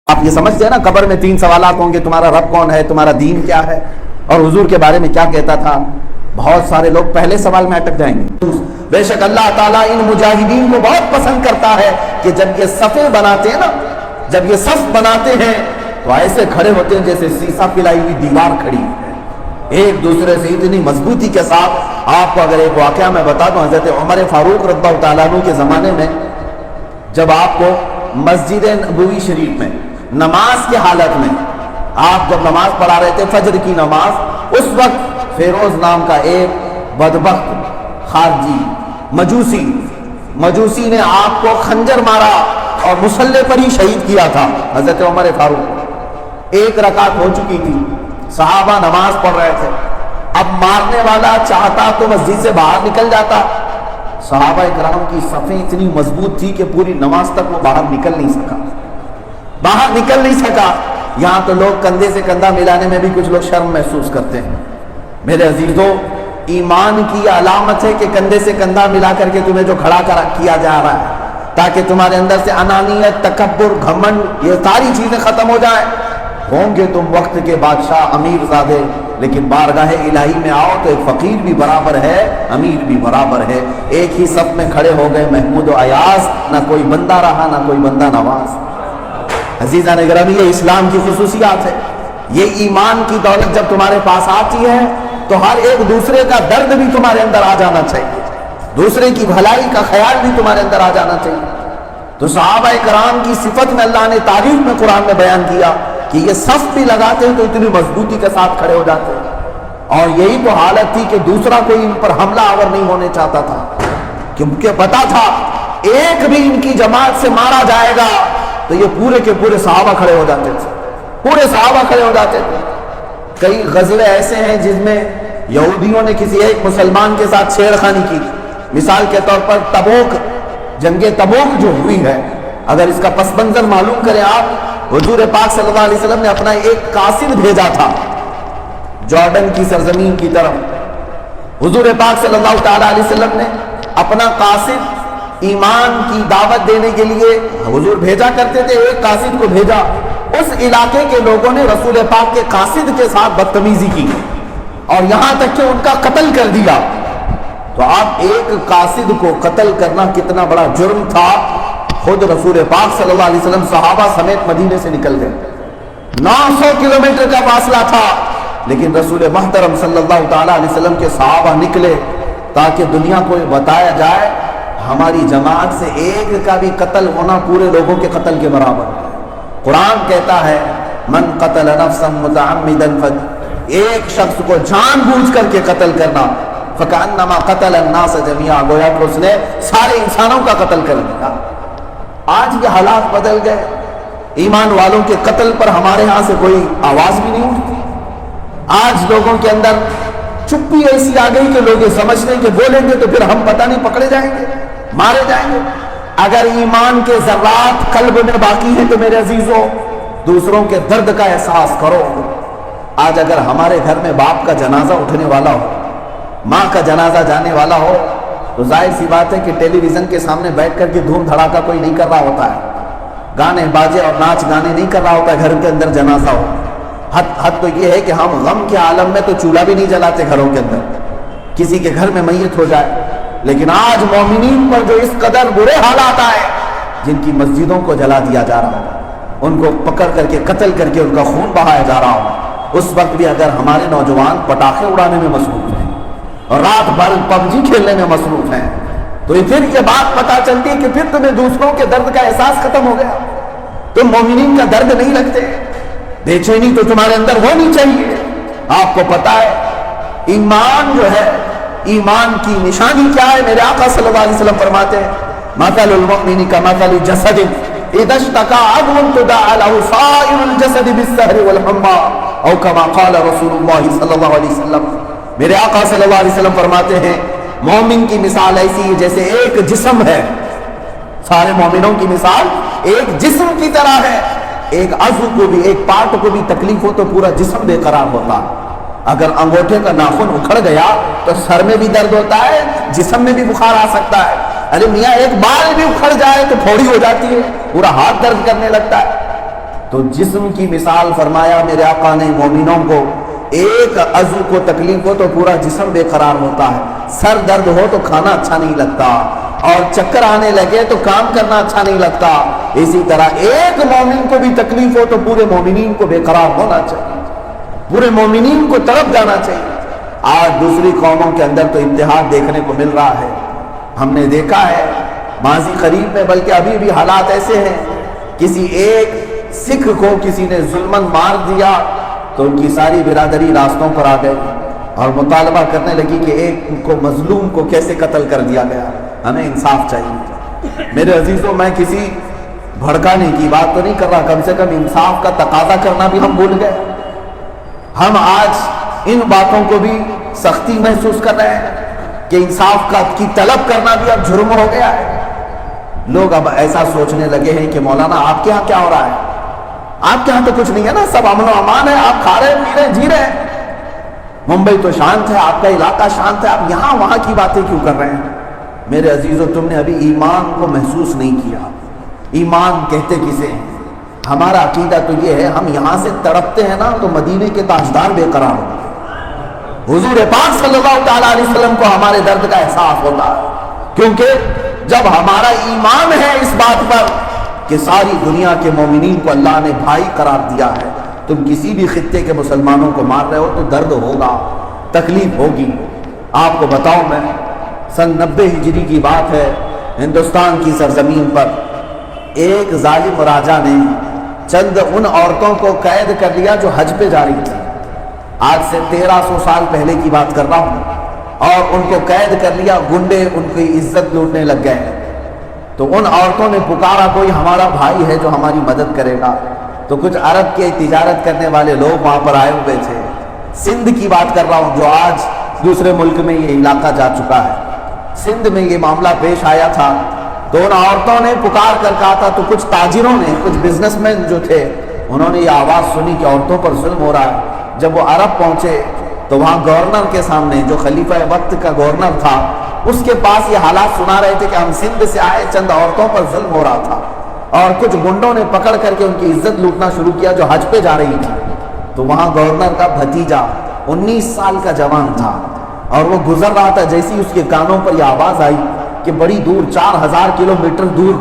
آپ یہ سمجھتے ہیں نا قبر میں 3 سوالات ہوں گے، تمہارا رب کون ہے، تمہارا دین کیا ہے، اور حضور کے بارے میں کیا کہتا تھا. بہت سارے لوگ پہلے سوال میں اٹک جائیں گے. بے شک اللہ تعالیٰ ان مجاہدین کو بہت پسند کرتا ہے کہ جب یہ صفیں بناتے ہیں نا، جب یہ صف بناتے ہیں تو ایسے کھڑے ہوتے ہیں جیسے سیسا پلائی ہوئی دیوار کھڑی ہے، ایک دوسرے سے اتنی مضبوطی کے ساتھ. آپ کو اگر ایک واقعہ میں بتا دوں، حضرت عمر فاروق رضی اللہ تعالیٰ عنہ کے زمانے میں جب آپ کو مسجد نبوی شریف میں نماز کی حالت میں آپ جب نماز پڑھا رہے تھے فجر کی نماز، اس وقت فیروز نام کا ایک بدبخت خارجی مجوسی نے آپ کو خنجر مارا اور مصلی پر ہی شہید کیا تھا. حضرت عمر فاروق 1 رکعت ہو چکی تھی، صحابہ نماز پڑھ رہے تھے. اب مارنے والا چاہتا تو مسجد سے باہر نکل جاتا، صحابہ کرام کی صفیں اتنی مضبوط تھی کہ پوری نماز تک وہ باہر نکل نہیں سکا. یہاں تو لوگ کندھے سے کندھا ملانے میں بھی کچھ لوگ شرم محسوس کرتے ہیں. میرے عزیزوں، ایمان کی علامت ہے کہ کندھے سے کندھا ملا کر کے تمہیں جو کھڑا کیا جا رہا ہے، تاکہ تمہارے اندر سے انانیت، تکبر، گھمنڈ، یہ ساری چیزیں ختم ہو جائیں. ہوں گے تم وقت کے بادشاہ، امیر زادے، لیکن بارگاہ الہی میں آؤ تو ایک فقیر بھی برابر ہے، امیر بھی برابر ہے. ایک ہی صف میں کھڑے ہو گئے محمود و ایاز، نہ کوئی بندہ رہا نہ کوئی بندہ نواز. عزیزان گرامی، یہ اسلام کی خصوصیات ہے. یہ ایمان کی دولت جب تمہارے پاس آتی ہے تو ہر ایک دوسرے کا درد بھی تمہارے اندر آ جانا چاہیے، دوسرے کی بھلائی کا خیال بھی تمہارے اندر آ جانا چاہیے. تو صحابہ کرام کی صفت میں اللہ نے تعریف میں قرآن میں بیان کیا کہ یہ صف بھی لگاتے ہیں تو اتنی مضبوطی کے ساتھ کھڑے ہو جاتے ہیں. اور یہی تو حالت تھی کہ دوسرا کوئی ان پر حملہ آور نہیں ہونے چاہتا تھا، کیونکہ پتا تھا ایک بھی ان کی جماعت سے مارا جائے گا تو یہ پورے کے پورے صحابہ کھڑے ہو جاتے تھے. کئی غزوے ایسے ہیں جس میں یہودیوں نے کسی ایک مسلمان کے ساتھ چھیڑخانی کی. مثال کے طور پر جنگ تبوک جو ہوئی ہے، اگر اس کا پس منظر معلوم کریں آپ، حضور پاک صلی اللہ علیہ وسلم نے اپنا ایک قاصد بھیجا تھا جارڈن کی سرزمین کی طرف. حضور پاک صلی اللہ تعالیٰ علیہ وسلم نے اپنا قاصد ایمان کی دعوت دینے کے لیے حضور بھیجا کرتے تھے، ایک قاصد کو بھیجا. اس علاقے کے لوگوں نے رسول پاک کے قاصد کے ساتھ بدتمیزی کی اور یہاں تک کہ ان کا قتل کر دیا. تو آپ ایک قاصد کو قتل کرنا کتنا بڑا جرم تھا. خود رسول پاک صلی اللہ علیہ وسلم صحابہ سمیت مدینے سے نکل گئے. 900 کلومیٹر کا فاصلہ تھا، لیکن رسول محترم صلی اللہ تعالیٰ علیہ وسلم کے صحابہ نکلے تاکہ دنیا کو بتایا جائے ہماری جماعت سے ایک کا بھی قتل ہونا پورے لوگوں کے قتل کے برابر. قرآن کہتا ہے من قتل نفسا متعمدا، ایک شخص کو جان بوجھ کر کے قتل کرنا، فکأنما قتل الناس جميعا، گویا کہ اس نے سارے انسانوں کا قتل کر دیا. آج یہ حالات بدل گئے، ایمان والوں کے قتل پر ہمارے ہاں سے کوئی آواز بھی نہیں اٹھتی. آج لوگوں کے اندر چپی ایسی آ گئی کہ لوگ یہ سمجھتے ہیں کہ بولیں گے تو پھر ہم پتہ نہیں پکڑے جائیں گے، مارے جائیں گے. اگر ایمان کے ذرات قلب میں باقی ہیں تو میرے عزیزوں، دوسروں کے درد کا احساس کرو. آج اگر ہمارے گھر میں باپ کا جنازہ اٹھنے والا ہو، ماں کا جنازہ جانے والا ہو، تو ظاہر سی بات ہے کہ ٹیلی ویژن کے سامنے بیٹھ کر کے دھوم دھڑاکہ کوئی نہیں کر رہا ہوتا ہے، گانے باجے اور ناچ گانے نہیں کر رہا ہوتا ہے. گھر کے اندر جنازہ ہو، حد تو یہ ہے کہ ہم غم کے عالم میں تو چولہا بھی نہیں جلاتے گھروں کے اندر، کسی کے گھر میں میت ہو جائے. لیکن آج مومنین پر جو اس قدر برے حالات آئے، جن کی مسجدوں کو جلا دیا جا رہا ہو، ان کو پکڑ کر کے قتل کر کے ان کا خون بہایا جا رہا ہو، اس وقت بھی اگر ہمارے نوجوان پٹاخے اڑانے میں مصروف ہیں اور رات بھر PUBG کھیلنے میں مصروف ہیں، تو پھر یہ بات پتہ چلتی ہے کہ پھر تمہیں دوسروں کے درد کا احساس ختم ہو گیا. تم مومنین کا درد نہیں لگتے. بے چینی تو تمہارے اندر ہونی چاہیے. آپ کو پتا ہے ایمان جو ہے، ایمان کی نشانی کیا ہے؟ میرے آقا صلی اللہ علیہ وسلم فرماتے ہیں مثل المؤمن کمثل جسد اذا اشتكى عضو تداعى له سائر الجسد بالسهر والحمى او كما قال رسول اللہ صلی اللہ علیہ وسلم. میرے آقا صلی اللہ علیہ وسلم فرماتے ہیں مومن کی مثال ایسی ہے جیسے ایک جسم ہے. سارے مومنوں کی مثال ایک جسم کی طرح ہے. ایک عضو کو بھی، ایک پارٹ کو بھی تکلیف ہو تو پورا جسم بے قرار ہوتا. اگر انگوٹھے کا ناخن اکھڑ گیا تو سر میں بھی درد ہوتا ہے، جسم میں بھی بخار آ سکتا ہے. ارے میاں ایک بال بھی اکھڑ جائے تو پھوڑی ہو جاتی ہے، پورا ہاتھ درد کرنے لگتا ہے. تو جسم کی مثال فرمایا میرے آقا نے مومنوں کو، ایک عضو کو تکلیف ہو تو پورا جسم بے قرار ہوتا ہے، سر درد ہو تو کھانا اچھا نہیں لگتا، اور چکر آنے لگے تو کام کرنا اچھا نہیں لگتا، اسی طرح ایک مومن کو بھی تکلیف ہو تو پورے مومنین کو بے قرار ہونا چاہیے، پورے مومنین کو طرف جانا چاہیے۔ آج دوسری قوموں کے اندر تو اتحاد دیکھنے کو مل رہا ہے، ہم نے دیکھا ہے ماضی قریب میں، بلکہ ابھی بھی حالات ایسے ہیں، کسی ایک سکھ کو کسی نے ظلمن مار دیا تو ان کی ساری برادری راستوں پر آ گئی اور مطالبہ کرنے لگی کہ ایک کو مظلوم کو کیسے قتل کر دیا گیا، ہمیں انصاف چاہیے۔ میرے عزیزوں، میں کسی بھڑکانے کی بات تو نہیں کر رہا، کم سے کم انصاف کا تقاضا کرنا بھی ہم بھول گئے۔ ہم آج ان باتوں کو بھی سختی محسوس کر رہے ہیں کہ انصاف کی طلب کرنا بھی اب جرم ہو گیا ہے۔ لوگ اب ایسا سوچنے لگے ہیں کہ مولانا آپ کے ہاں کیا ہو رہا ہے؟ آپ کے ہاں تو کچھ نہیں ہے نا، سب امن و امان ہے، آپ کھا رہے پی رہے جی رہے ہیں، ممبئی تو شانت ہے، آپ کا علاقہ شانت ہے، آپ یہاں وہاں کی باتیں کیوں کر رہے ہیں؟ میرے عزیزو، تم نے ابھی ایمان کو محسوس نہیں کیا۔ ایمان کہتے کسے ہیں؟ ہمارا عقیدہ تو یہ ہے، ہم یہاں سے تڑپتے ہیں نا تو مدینے کے تاجدار بے قرار ہوتے ہیں۔ حضور پاک صلی اللہ تعالیٰ علیہ وسلم کو ہمارے درد کا احساس ہوتا ہے، کیونکہ جب ہمارا ایمان ہے اس بات پر کہ ساری دنیا کے مومنین کو اللہ نے بھائی قرار دیا ہے، تم کسی بھی خطے کے مسلمانوں کو مار رہے ہو تو درد ہوگا، تکلیف ہوگی۔ آپ کو بتاؤں، میں سن 90 ہجری کی بات ہے، ہندوستان کی سرزمین پر ایک ظالم راجا نے چند ان عورتوں کو قید کر لیا جو حج پہ جا رہی تھی، آج سے 1300 سال پہلے کی بات کر رہا ہوں، اور ان کو قید کر لیا، گنڈے ان کی عزت لوٹنے لگ گئے۔ تو ان عورتوں نے پکارا کوئی ہمارا بھائی ہے جو ہماری مدد کرے گا، تو کچھ عرب کے تجارت کرنے والے لوگ وہاں پر آئے ہوئے تھے، سندھ کی بات کر رہا ہوں جو آج دوسرے ملک میں یہ علاقہ جا چکا ہے، سندھ میں یہ معاملہ پیش آیا تھا۔ تو ان عورتوں نے پکار کر کہا تھا، تو کچھ تاجروں نے، کچھ بزنس مین جو تھے، انہوں نے یہ آواز سنی کہ عورتوں پر ظلم ہو رہا ہے۔ جب وہ عرب پہنچے تو وہاں گورنر کے سامنے، جو خلیفہ وقت کا گورنر تھا، اس کے پاس یہ حالات سنا رہے تھے کہ ہم سندھ سے آئے، چند عورتوں پر ظلم ہو رہا تھا، اور کچھ گنڈوں نے پکڑ کر کے ان کی عزت لوٹنا شروع کیا جو حج پہ جا رہی تھی۔ تو وہاں گورنر کا بھتیجا 19 سال کا جوان تھا، اور وہ گزر رہا تھا، جیسی اس کے کانوں پر یہ آواز آئی کہ بڑی دور، 4000 کلومیٹر دور،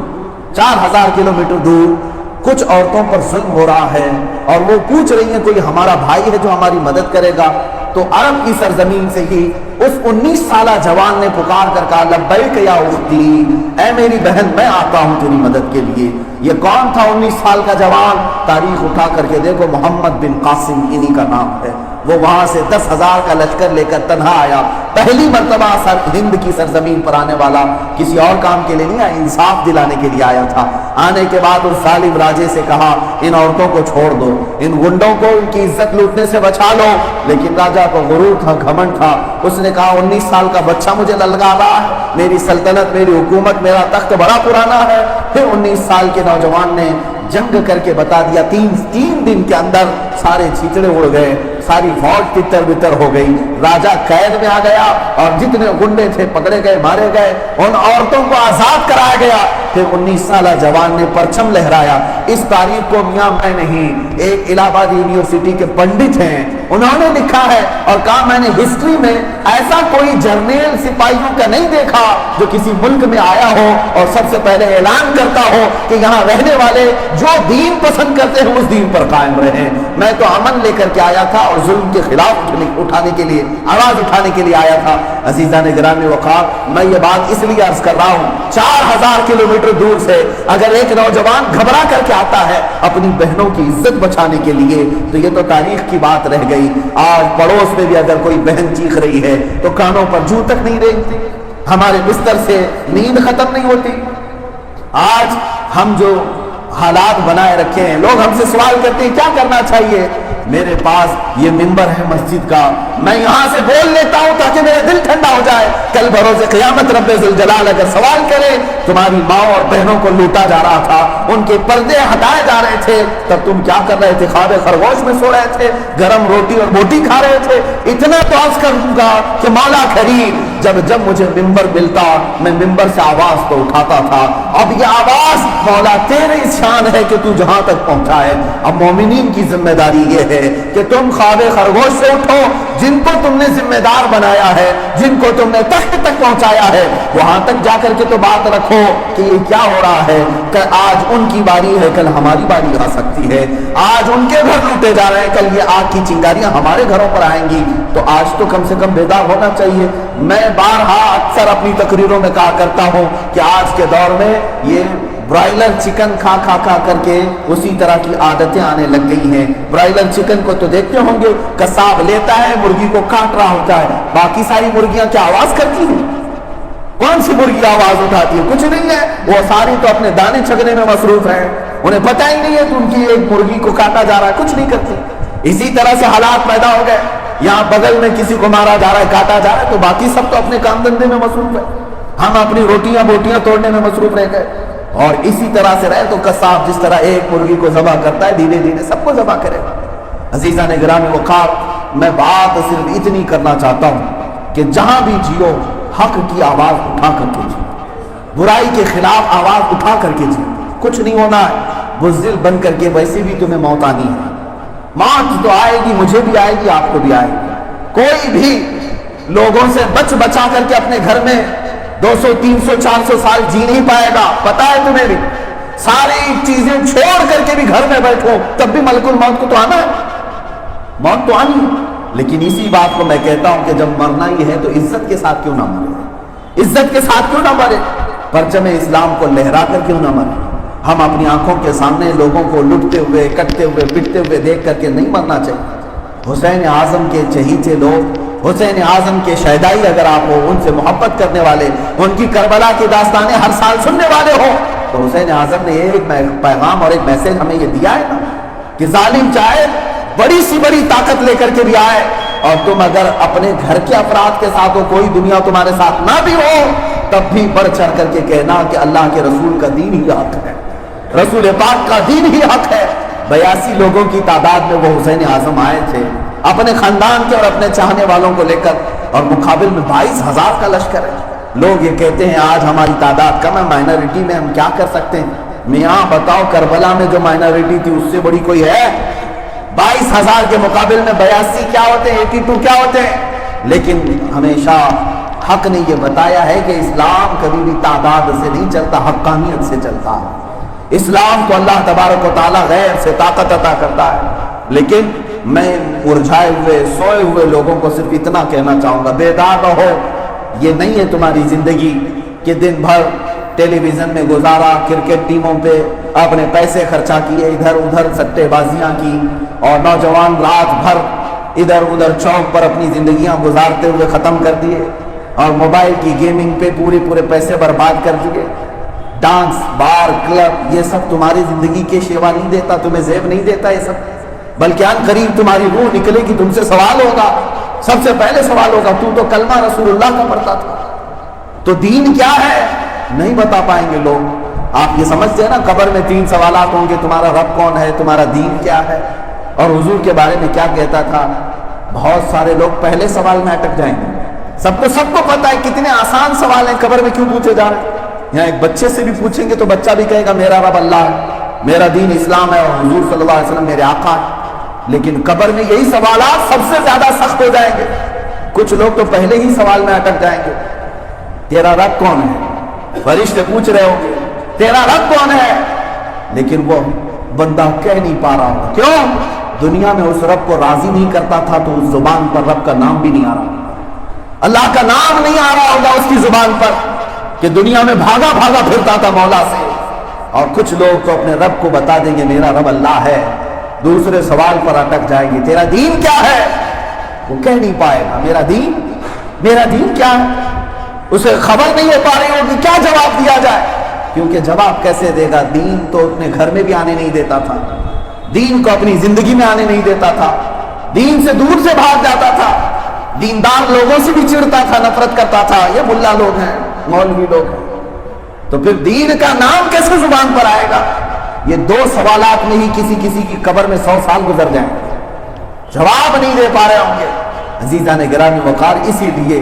4000 کلومیٹر دور کچھ عورتوں پر ظلم ہو رہا ہے، اور وہ پوچھ رہی ہیں کوئی ہمارا بھائی ہے جو ہماری مدد کرے گا۔ تو عرب کی سرزمین سے ہی اس 19 سالہ جوان نے پکار کر کہا لبیک یا اختی، اے میری بہن میں آتا ہوں تیری مدد کے لیے۔ یہ کون تھا 19 سال کا جوان؟ تاریخ اٹھا کر کے دیکھو، محمد بن قاسم انہی کا نام ہے۔ وہ وہاں سے 10,000 کا لشکر لے کر تنہا آیا، پہلی مرتبہ ہند کی سرزمین پر آنے والا، کسی اور کام کے لیے نہیں آیا، انصاف دلانے کے لیے آیا تھا۔ آنے کے بعد اس ظالم راجے سے کہا ان عورتوں کو چھوڑ دو، ان گنڈوں کو ان کی عزت لوٹنے سے بچا لو، لیکن راجا کو غرور تھا، گھمنڈ تھا، اس نے کہا 19 سال کا بچہ مجھے للکا رہا ہے، میری سلطنت، میری حکومت، میرا تخت بڑا پرانا ہے۔ پھر 19 سال کے نوجوان نے جنگ کر کے بتا دیا، تین دن کے اندر سارے چیچڑے اڑ گئے، ساری فوج تتر بتر ہو گئی، راجا قید میں آ گیا، اور جتنے گنڈے تھے پکڑے گئے، مارے گئے، ان عورتوں کو آزاد کرایا گیا۔ پھر 19 سالہ جوان نے پرچم لہرایا۔ اس تاریخ کو میاں میں نہیں، ایک الہ آباد یونیورسٹی کے پنڈت ہیں، انہوں نے لکھا ہے اور کہا میں نے ہسٹری میں ایسا کوئی جرنیل سپاہیوں کا نہیں دیکھا جو کسی ملک میں آیا ہو اور سب سے پہلے اعلان کرتا ہو کہ یہاں رہنے والے جو دین پسند کرتے ہیں اس دین پر قائم رہیں۔ میں تو امن لے کر کے آیا تھا اور ظلم کے خلاف اٹھانے کے لیے، آواز اٹھانے کے لیے آیا تھا۔ عزیزان گرامی وقار، میں یہ بات اس لیے عرض کر رہا ہوں، 4000 کلومیٹر دور سے اگر ایک نوجوان گھبرا کر کے آتا ہے اپنی بہنوں کی عزت بچانے کے لیے، تو یہ تو تاریخ کی بات رہ گئی۔ آج پڑوس میں بھی اگر کوئی بہن چیخ رہی ہے تو کانوں پر جوں تک نہیں رینگتی، ہمارے بستر سے نیند ختم نہیں ہوتی۔ آج ہم جو حالات بنائے رکھے ہیں، لوگ ہم سے سوال کرتے ہیں کیا کرنا چاہیے؟ میرے پاس یہ منبر ہے مسجد کا، میں یہاں سے بول لیتا ہوں تاکہ میرا دل ٹھنڈا ہو جائے۔ کل بروز قیامت رب ذوالجلال اگر سوال کرے تمہاری ماں اور بہنوں کو لوٹا جا رہا تھا، ان کے پردے ہٹائے جا رہے تھے، تب تم کیا کر رہے تھے؟ خواب خرگوش میں سو رہے تھے، گرم روٹی اور بوٹی کھا رہے تھے۔ اتنا تو عرض کر دوں گا کہ مولا کریم جب جب مجھے ممبر ملتا میں ممبر سے آواز تو اٹھاتا تھا، اب یہ آواز مولا تیرے شان ہے کہ تو جہاں تک پہنچا ہے۔ اب مومنین کی ذمہ داری یہ ہے کہ تم خواب خرگوش سے اٹھو، جن کو تم نے ذمہ دار بنایا ہے، جن کو تم نے تخت تک پہنچایا ہے، وہاں تک جا کر کے تو بات رکھو کہ یہ کیا ہو رہا ہے، کہ آج ان کی باری ہے کل ہماری باری آ سکتی ہے، آج ان کے گھر لوٹے جا رہے ہیں کل یہ آگ کی چنگاریاں ہمارے گھروں پر آئیں گی، تو آج تو کم سے کم بیدار ہونا چاہیے۔ میں بارہا اکثر اپنی تقریروں میں کہا کرتا ہوں کہ آج کے دور میں یہ برائلر چکن کھا کر کے اسی طرح کی عادتیں آنے لگ گئی ہیں۔ برائلر چکن کو تو دیکھتے ہوں گے، قصاب لیتا ہے، مرغی کو کاٹ رہا ہوتا ہے، باقی ساری مرغیاں کیا آواز کرتی ہیں؟ کون سی مرغی آواز اٹھاتی ہے؟ کچھ نہیں ہے، وہ ساری تو اپنے دانے چھگنے میں مصروف ہیں، انہیں پتہ ہی نہیں ہے کہ ان کی ایک مرغی کو کاٹا جا رہا ہے، کچھ نہیں کرتی۔ اسی طرح سے حالات پیدا ہو گئے، یہاں بغل میں کسی کو مارا جا رہا ہے، کاٹا جا رہا ہے، تو باقی سب تو اپنے کام دھندے میں مصروف ہے، ہم اپنی روٹیاں بوٹیاں توڑنے میں مصروف رہ گئے۔ اور اسی طرح سے رہے تو قصاب جس طرح ایک مرغی کو ذبح کرتا ہے دھیرے دھیرے سب کو ذبح کرے گا۔ عزیزان گرامی وقار، میں بات صرف اتنی کرنا چاہتا ہوں کہ جہاں بھی جیو حق کی آواز اٹھا کر کے جیو، برائی کے خلاف آواز اٹھا کر کے جیو، کچھ نہیں ہونا ہے، بزدل بن کر کے ویسے بھی تمہیں موت آنی ہے، موت تو آئے گی، مجھے بھی آئے گی، آپ کو بھی آئے گی۔ کوئی بھی لوگوں سے بچا کر کے اپنے گھر میں 200 300 400 سال جی نہیں پائے گا، پتا ہے تمہیں بھی، ساری چیزیں چھوڑ کر کے بھی گھر میں بیٹھو تب بھی ملک الموت کو تو آنا ہے، موت تو آنی ہے۔ لیکن اسی بات کو میں کہتا ہوں کہ جب مرنا ہی ہے تو عزت کے ساتھ کیوں نہ مرے، عزت کے ساتھ کیوں نہ مرے، پرچم اسلام کو لہرا کر کیوں نہ مرے۔ ہم اپنی آنکھوں کے سامنے لوگوں کو لٹتے ہوئے کٹتے ہوئے پٹتے ہوئے دیکھ کر کے نہیں مرنا چاہیے۔ حسین اعظم کے چہیتے لوگ، حسین اعظم کے شہدائی اگر آپ ہو، ان سے محبت کرنے والے، ان کی کربلا کی داستانیں ہر سال سننے والے ہو، تو حسین اعظم نے ایک پیغام اور ایک میسج ہمیں یہ دیا ہے نا کہ ظالم چاہے بڑی سی بڑی طاقت لے کر کے بھی آئے، اور تم اگر اپنے گھر کے افراد کے ساتھ ہو، کوئی دنیا تمہارے ساتھ نہ بھی ہو، تب بھی بڑھ چڑھ کر کے کہنا کہ اللہ کے رسول کا دین ہی حق ہے، رسول پاک کا دین ہی حق ہے۔ 82 لوگوں کی تعداد میں وہ حسین اعظم آئے تھے اپنے خاندان کے اور اپنے چاہنے والوں کو لے کر، اور مقابل میں 22,000 کا لشکر ہے۔ لوگ یہ کہتے ہیں آج ہماری تعداد کم ہے، مائنورٹی میں ہم کیا کر سکتے ہیں؟ میاں بتاؤ، کربلا میں جو مائنورٹی تھی اس سے بڑی کوئی ہے؟ 22,000 کے مقابل میں 82 کیا ہوتے ہیں، 82 کیا ہوتے ہیں؟ لیکن ہمیشہ حق نے یہ بتایا ہے کہ اسلام کبھی بھی تعداد سے نہیں چلتا، حقانیت سے چلتا ہے۔ اسلام کو اللہ تبارک و تعالیٰ غیر سے طاقت عطا کرتا ہے۔ لیکن میں مرجھائے ہوئے سوئے ہوئے لوگوں کو صرف اتنا کہنا چاہوں گا، بیدار رہو، یہ نہیں ہے تمہاری زندگی کہ دن بھر ٹیلی ویژن میں گزارا، کرکٹ ٹیموں پہ اپنے پیسے خرچہ کیے، ادھر ادھر سٹے بازیاں کی، اور نوجوان رات بھر ادھر ادھر چوک پر اپنی زندگیاں گزارتے ہوئے ختم کر دیے، اور موبائل کی گیمنگ پہ پورے پیسے برباد کر دیے۔ ڈانس، بار، کلب، یہ سب تمہاری زندگی کے شیوا نہیں دیتا، تمہیں زیب نہیں دیتا یہ سب، بلکہ ان قریب تمہاری روح نکلے گی، تم سے سوال ہوگا، سب سے پہلے سوال ہوگا تو کلمہ رسول اللہ کا پڑھتا تھا، تو دین کیا ہے نہیں بتا پائیں گے لوگ۔ آپ یہ سمجھتے ہیں نا قبر میں 3 سوالات ہوں گے، تمہارا رب کون ہے، تمہارا دین کیا ہے، اور حضور کے بارے میں کیا کہتا تھا۔ بہت سارے لوگ پہلے سوال میں اٹک جائیں گے، سب کو پتا ہے کتنے آسان سوال ہیں، قبر میں کیوں پوچھے جا رہے ہیں۔ یہاں ایک بچے سے بھی پوچھیں گے تو بچہ بھی کہے گا میرا رب اللہ ہے، میرا دین اسلام ہے، اور حضور صلی اللہ علیہ وسلم میرے آقا ہے۔ لیکن قبر میں یہی سوالات سب سے زیادہ سخت ہو جائیں گے۔ کچھ لوگ تو پہلے ہی سوال میں اٹک جائیں گے، تیرا رب کون ہے، فرشتے پوچھ رہے ہوں گے تیرا رب کون ہے، لیکن وہ بندہ کہہ نہیں پا رہا ہوگا، کیوں؟ دنیا میں اس رب کو راضی نہیں کرتا تھا تو اس زبان پر رب کا نام بھی نہیں آ رہا، اللہ کا نام نہیں آ رہا ہوگا اس کی زبان پر، کہ دنیا میں بھاگا پھرتا تھا مولا سے۔ اور کچھ لوگ تو اپنے رب کو بتا دیں گے میرا رب اللہ ہے، دوسرے سوال پر اٹک جائیں گے تیرا دین کیا ہے، وہ کہہ نہیں پائے گا میرا دین کیا ہے، اسے خبر نہیں ہو پا رہی ہوگی کیا جواب دیا جائے، کیونکہ جواب کیسے دے گا، دین تو اپنے گھر میں بھی آنے نہیں دیتا تھا، دین کو اپنی زندگی میں آنے نہیں دیتا تھا، دین سے دور سے بھاگ جاتا تھا، دیندار لوگوں سے بھی چڑھتا تھا، نفرت کرتا تھا، یہ ملا لوگ ہیں، مولوی لوگ ہیں، تو پھر دین کا نام کیسے زبان پر آئے گا؟ یہ 2 سوالات میں ہی کسی کی قبر میں 100 سال گزر جائیں گے، جواب نہیں دے پا رہے ہوں گے۔ عزیزان گرامی وقار، اسی لیے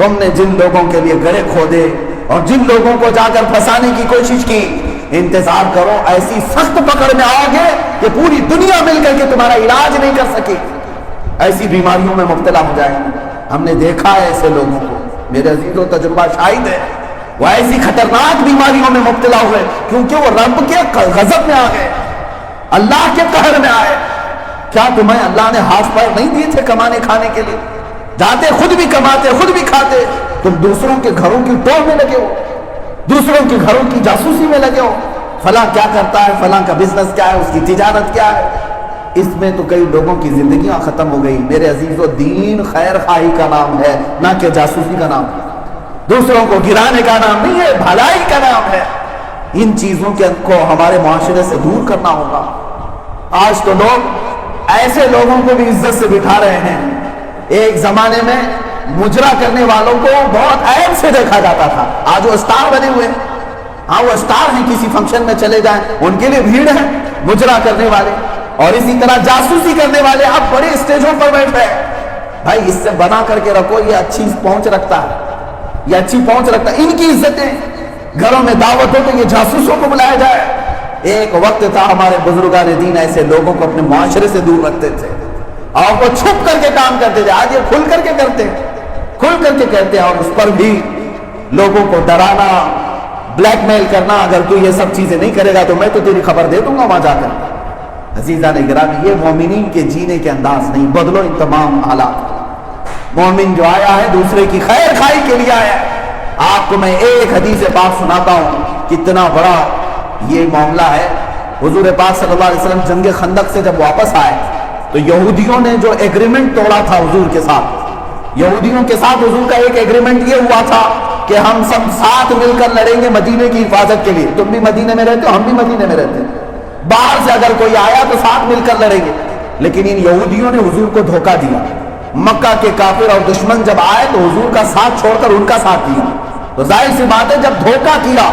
تم نے جن لوگوں کے لیے گڑھے کھودے اور جن لوگوں کو جا کر پھنسانے کی کوشش کی، انتظار کرو ایسی سخت پکڑ میں آؤ گے کہ پوری دنیا مل کر کے تمہارا علاج نہیں کر سکے، ایسی بیماریوں میں مبتلا ہو جائیں گے۔ ہم نے دیکھا ہے ایسے لوگوں کو، میرے عزیزوں تجربہ شاہد ہے، وہ ایسی خطرناک بیماریوں میں مبتلا ہوئے کیونکہ وہ رب کے غضب میں آ گئے، اللہ کے قہر میں آئے۔ کیا تمہیں اللہ نے ہاتھ پیر نہیں دیے تھے کمانے کھانے کے لیے؟ جاتے خود بھی کماتے خود بھی کھاتے، تم دوسروں کے گھروں کی ٹوہ میں لگے ہو، دوسروں کے گھروں کی جاسوسی میں لگے ہو، فلاں کیا کرتا ہے، فلاں کا بزنس کیا ہے، اس کی تجارت کیا ہے۔ اس میں تو کئی لوگوں کی زندگیاں ختم ہو گئی۔ میرے عزیزو، دین خیر خواہی کا نام ہے، نہ کہ جاسوسی کا نام، دوسروں کو گرانے کا نام نہیں ہے، بھلائی کا نام ہے۔ ان چیزوں کو ہمارے معاشرے سے دور کرنا ہوگا۔ آج تو لوگ ایسے لوگوں کو بھی عزت سے بٹھا رہے ہیں، ایک زمانے میں مجرا کرنے والوں کو بہت عیب سے دیکھا جاتا تھا، آج وہ اسٹار بنے ہوئے، ہاں وہ اسٹار ہیں، کسی فنکشن میں چلے جائیں ان کے لیے بھیڑ ہے، مجرا کرنے والے اور اسی طرح جاسوسی کرنے والے اب بڑے اسٹیجوں پر بیٹھے ہیں۔ بھائی اس سے بنا کر کے رکھو، یہ اچھی پہنچ رکھتا ہے، یہ اچھی پہنچ رکھتا ہے، ان کی عزتیں گھروں میں دعوت ہو تو یہ جاسوسوں کو بلایا جائے۔ ایک وقت تھا ہمارے بزرگان دین ایسے لوگوں کو اپنے معاشرے سے دور رکھتے تھے اور وہ چھپ کر کے کام کرتے تھے، آج یہ کھل کر کے کرتے ہیں، کھل کر کے کہتے ہیں، اور اس پر بھی لوگوں کو ڈرانا، بلیک میل کرنا، اگر تو یہ سب چیزیں نہیں کرے گا تو میں تو تیری خبر دے دوں گا وہاں جا کر۔ عزیزان گرامی، یہ مومنین کے جینے کے انداز نہیں، بدلو ان تمام حالات۔ مومن جو آیا ہے دوسرے کی خیر خواہی کے لیے آیا ہے۔ آپ کو میں ایک حدیث پاک سناتا ہوں، کتنا بڑا یہ معاملہ ہے۔ حضور پاک صلی اللہ علیہ وسلم جنگ خندق سے جب واپس آئے تو یہودیوں نے جو ایگریمنٹ توڑا تھا حضور کے ساتھ، یہودیوں کے ساتھ حضور کا ایک ایگریمنٹ یہ ہوا تھا کہ ہم سب ساتھ مل کر لڑیں گے مدینے کی حفاظت کے لیے، تم بھی مدینے میں رہتے ہو، ہم بھی مدینے میں رہتے ہیں، باہر سے اگر کوئی آیا تو ساتھ مل کر لڑیں گے۔ لیکن ان یہودیوں نے حضور کو دھوکہ دیا، مکہ کے کافر اور دشمن جب آئے تو حضور کا ساتھ چھوڑ کر ان کا ساتھ دیا، تو ظاہر سی بات ہے جب دھوکہ کیا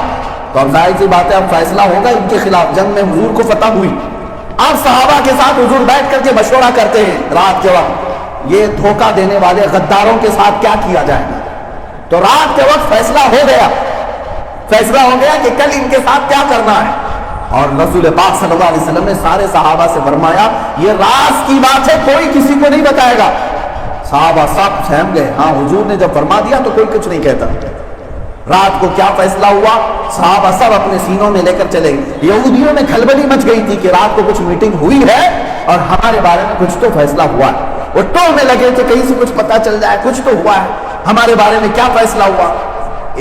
تو اب ظاہر سی بات ہے اب فیصلہ ہوگا ان کے خلاف۔ جنگ میں حضور کو فتح ہوئی، اب صحابہ کے ساتھ حضور بیٹھ کر کے مشورہ کرتے ہیں رات کے وقت، یہ دھوکہ دینے والے غداروں کے ساتھ کیا کیا جائے گا۔ تو رات کے وقت فیصلہ ہو گیا، فیصلہ ہو گیا کہ کل ان کے ساتھ کیا کرنا ہے، اور رسول پاک صلی اللہ علیہ وسلم نے سارے صحابہ سے فرمایا یہ راز کی بات ہے، کوئی کسی کو نہیں بتائے گا۔ صحابہ سب سہم گئے، ہاں حضور نے جب فرما دیا تو کوئی کچھ نہیں کہتا۔ رات کو کیا فیصلہ ہوا، صحابہ سب اپنے سینوں میں لے کر چلے گئے۔ یہودیوں میں کھلبلی مچ گئی تھی کہ رات کو کچھ میٹنگ ہوئی ہے اور ہمارے بارے میں کچھ تو فیصلہ ہوا ہے، وہ ٹو میں لگے تھے کہیں سے کچھ پتہ چل جائے، کچھ تو ہوا ہے، ہمارے بارے میں کیا فیصلہ ہوا۔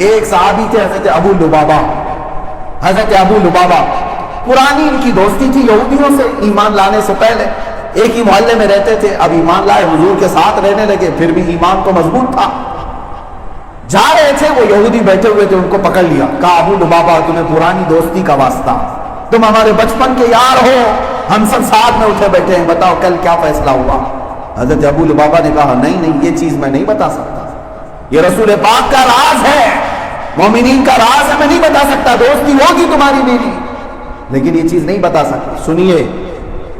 ایک صحابی تھے حضرت ابو لبابہ، حضرت ابو لبابہ، پرانی ان کی دوستی تھی یہودیوں سے، ایمان لانے سے پہلے ایک ہی محلے میں رہتے تھے، اب ایمان لائے حضور کے ساتھ رہنے لگے، پھر بھی ایمان تو مضبوط تھا۔ جا رہے تھے وہ یہودی بیٹھے ہوئے تھے، ان کو پکڑ لیا، کہا ابو لبابہ تمہیں پرانی دوستی کا واسطہ، تم ہمارے بچپن کے یار ہو، ہم سب ساتھ میں اٹھے بیٹھے ہیں، بتاؤ کل کیا فیصلہ ہوا۔ حضرت ابو لبابہ نے کہا نہیں یہ چیز میں نہیں بتا سکتا، یہ رسول پاک کا راز ہے، مومنین کا راز ہے، میں نہیں بتا سکتا، دوستی ہوگی تمہاری میری لیکن یہ چیز نہیں بتا سکتا۔ سنیے،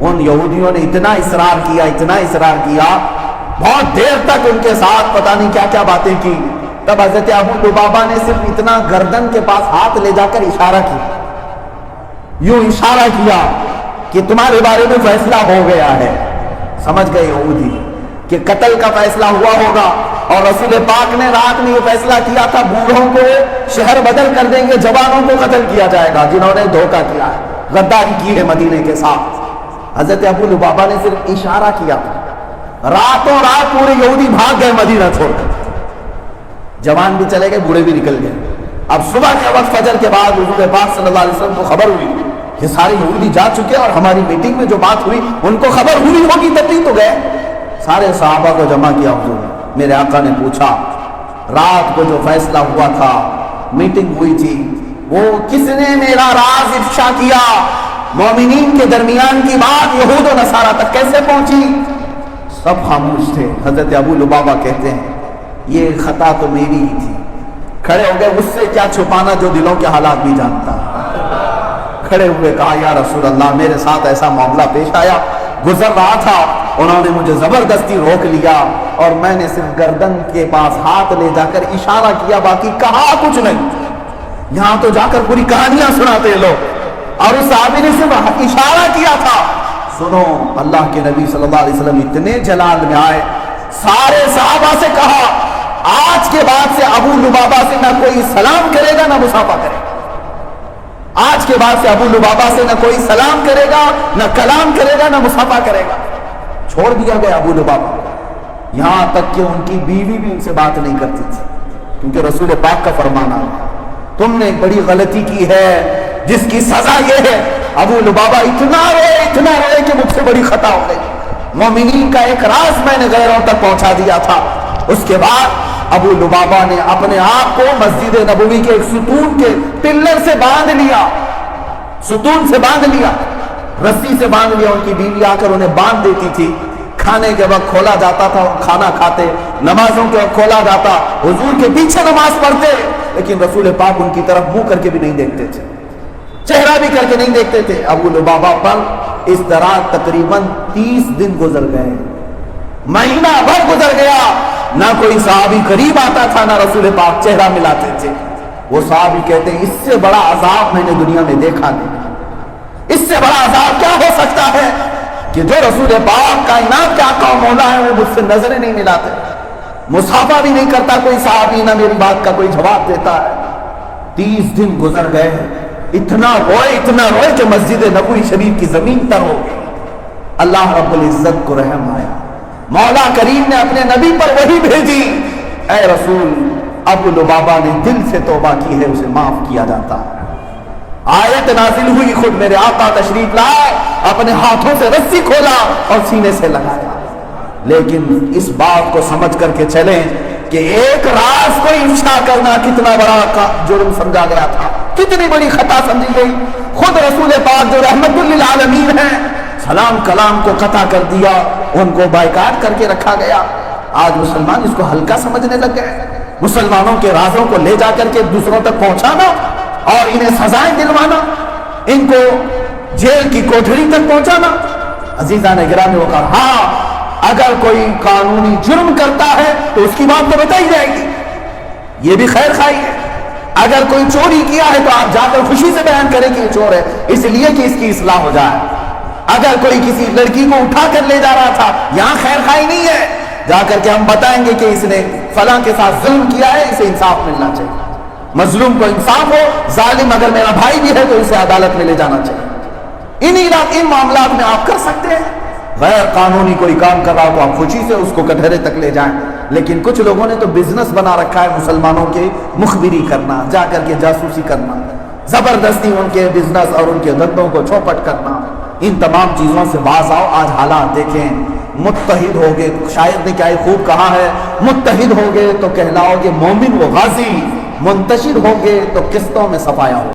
ان یہودیوں نے اتنا اصرار کیا، اتنا اصرار کیا، بہت دیر تک ان کے ساتھ پتہ نہیں کیا کیا باتیں کی۔ تب حضرت ابو لبابہ نے صرف اتنا گردن کے پاس ہاتھ لے جا کر اشارہ کیا، یوں اشارہ کیا کہ تمہارے بارے میں فیصلہ ہو گیا ہے۔ سمجھ گئے یہودی کہ قتل کا فیصلہ ہوا ہوگا، اور رسول پاک نے رات میں یہ فیصلہ کیا تھا بوڑھوں کو شہر بدل کر دیں گے، جوانوں کو قتل کیا جائے گا جنہوں نے دھوکہ کیا ہے، غداری کی ہے مدینے کے ساتھ۔ حضرت ابو لبابہ نے صرف اشارہ کیا تھا، راتوں رات پورے یہودی بھاگ گئے مدینہ چھوڑ کر، جوان بھی چلے گئے، بوڑھے بھی نکل گئے۔ اب صبح کے وقت فجر کے بعد حضور پاک صلی اللہ علیہ وسلم کو خبر ہوئی کہ سارے یہودی جا چکے اور ہماری میٹنگ میں جو بات ہوئی ان کو خبر ہوئی ہوگی تبھی تو گئے۔ سارے صحابہ کو جمع کیا حضور نے، میرے آقا نے پوچھا رات کو جو فیصلہ ہوا تھا، میٹنگ ہوئی تھی، وہ کس نے میرا راز افشا کیا؟ مومنین کے درمیان کی بات یہود و نصارہ تک کیسے پہنچی؟ سب خاموش تھے۔ حضرت ابو لبابہ کہتے ہیں یہ خطا تو میری ہی تھی، کھڑے ہو گئے، اس سے کیا چھپانا جو دلوں کے حالات بھی جانتا، کھڑے ہوئے کہا یا رسول اللہ میرے ساتھ ایسا معاملہ پیش آیا، گزر رہا تھا انہوں نے مجھے زبردستی روک لیا اور میں نے صرف گردن کے پاس ہاتھ لے جا کر اشارہ کیا، باقی کہا کچھ نہیں۔ یہاں تو جا کر پوری کہانیاں سناتے لوگ، اور اس صحابی نے صرف اشارہ کیا تھا۔ سنو، اللہ کے نبی صلی اللہ علیہ وسلم اتنے جلال میں آئے، سارے صحابہ سے کہا آج کے بعد سے ابو لبابہ سے نہ کوئی سلام کرے گا نہ مصافحہ کرے گا۔ آج کے بعد سے ابو لبابہ سے نہ کوئی سلام کرے گا، نہ کلام کرے گا، نہ مصافحہ کرے گا۔ چھوڑ دیا گیا ابو لبابہ، یہاں تک کہ ان کی بیوی بھی ان سے بات نہیں کرتی تھی، کیونکہ رسول پاک کا فرمان آیا تم نے ایک بڑی غلطی کی ہے جس کی سزا یہ ہے۔ ابو لبابہ اتنا روئے کہ مجھ سے بڑی خطا ہو گئی، مومنین کا ایک راز میں نے غیروں تک پہنچا دیا تھا۔ اس کے بعد ابو لبابہ نے اپنے آپ کو مسجد نبوی کے ایک ستون کے پلر سے باندھ لیا، ستون سے باندھ لیا، رسی سے باندھ لیا۔ ان کی بیوی آ کر انہیں باندھ دیتی تھی، کھانے کے وقت کھولا جاتا تھا، کھانا کھاتے، نمازوں کے وقت کھولا جاتا، حضور کے پیچھے نماز پڑھتے، لیکن رسول پاک ان کی طرف منہ کر کے بھی نہیں دیکھتے تھے، چہرہ بھی کر کے نہیں دیکھتے تھے۔ ابو لبابہ پر اس طرح تقریباً 30 دن گزر گئے، مہینہ بھر گزر گیا، نہ کوئی صحابی قریب آتا تھا، نہ رسول پاک چہرہ ملاتے تھے۔ وہ صحابی کہتے ہیں اس سے بڑا عذاب میں نے دنیا میں دیکھا نہیں، اس سے بڑا عذاب کیا ہو سکتا ہے کہ جو رسول پاک کائنات کے آقا و مولا ہے وہ مجھ سے نظریں نہیں ملاتے، مصافحہ بھی نہیں کرتا کوئی صحابی، نہ میری بات کا کوئی جواب دیتا ہے۔ 30 دن گزر گئے، اتنا روئے کہ مسجد نبوی شریف کی زمین تر ہو گئی۔ اللہ رب العزت کو رحم آیا، مولا کریم نے اپنے نبی پر وحی بھیجی، اے رسول ابو لبابہ نے دل سے توبہ کی ہے، اسے معاف کیا جاتا ہے۔ آیت نازل ہوئی، خود میرے آقا تشریف لائے، اپنے ہاتھوں سے رسی کھولا اور سینے سے لگایا۔ لیکن اس بات کو سمجھ کر کے چلیں کہ ایک راز کو افشا کرنا کتنا بڑا جرم سمجھا گیا تھا، کتنی بڑی خطا سمجھی گئی۔ خود رسول پاک جو رحمت للعالمین ہیں، سلام کلام کو قطع کر دیا، ان کو بائیکاٹ کر کے رکھا گیا۔ آج مسلمان اس کو ہلکا سمجھنے لگ گئے، مسلمانوں کے رازوں کو لے جا کر کے دوسروں تک پہنچانا اور انہیں سزائیں دلوانا، ان کو جیل کی کوٹھری تک پہنچانا۔ عزیزان گرامی، وہ کہا ہاں اگر کوئی قانونی جرم کرتا ہے تو اس کی بات تو بتائی جائے گی، یہ بھی خیر خواہی ہے۔ اگر کوئی چوری کیا ہے تو آپ جا کر خوشی سے بیان کریں کہ یہ چور ہے، اس لیے کہ اس کی اصلاح ہو جائے۔ اگر کوئی کسی لڑکی کو اٹھا کر لے جا رہا تھا، یہاں خیر خواہی نہیں ہے، جا کر کے ہم بتائیں گے کہ اس نے فلاں کے ساتھ ظلم کیا ہے، اسے انصاف ملنا چاہیے، مظلوم کو انصاف ہو، ظالم اگر میرا بھائی بھی ہے تو اسے عدالت میں لے جانا چاہیے۔ ان معاملات میں آپ کر سکتے ہیں۔ غیر قانونی کوئی کام کر رہا تو آپ خوشی سے اس کو کٹہرے تک لے جائیں، لیکن کچھ لوگوں نے تو بزنس بنا رکھا ہے مسلمانوں کے مخبری کرنا، جا کر کے جاسوسی کرنا، زبردستی ان کے بزنس اور ان کے دھندوں کو چوپٹ کرنا۔ ان تمام چیزوں سے باز آؤ۔ آج حالات دیکھیں، متحد ہوگے، شاعر نے کیا خوب کہا ہے، متحد ہوگے تو کہلاؤ گے مومن و غازی، منتشر ہوگے تو قسطوں میں صفایا ہو۔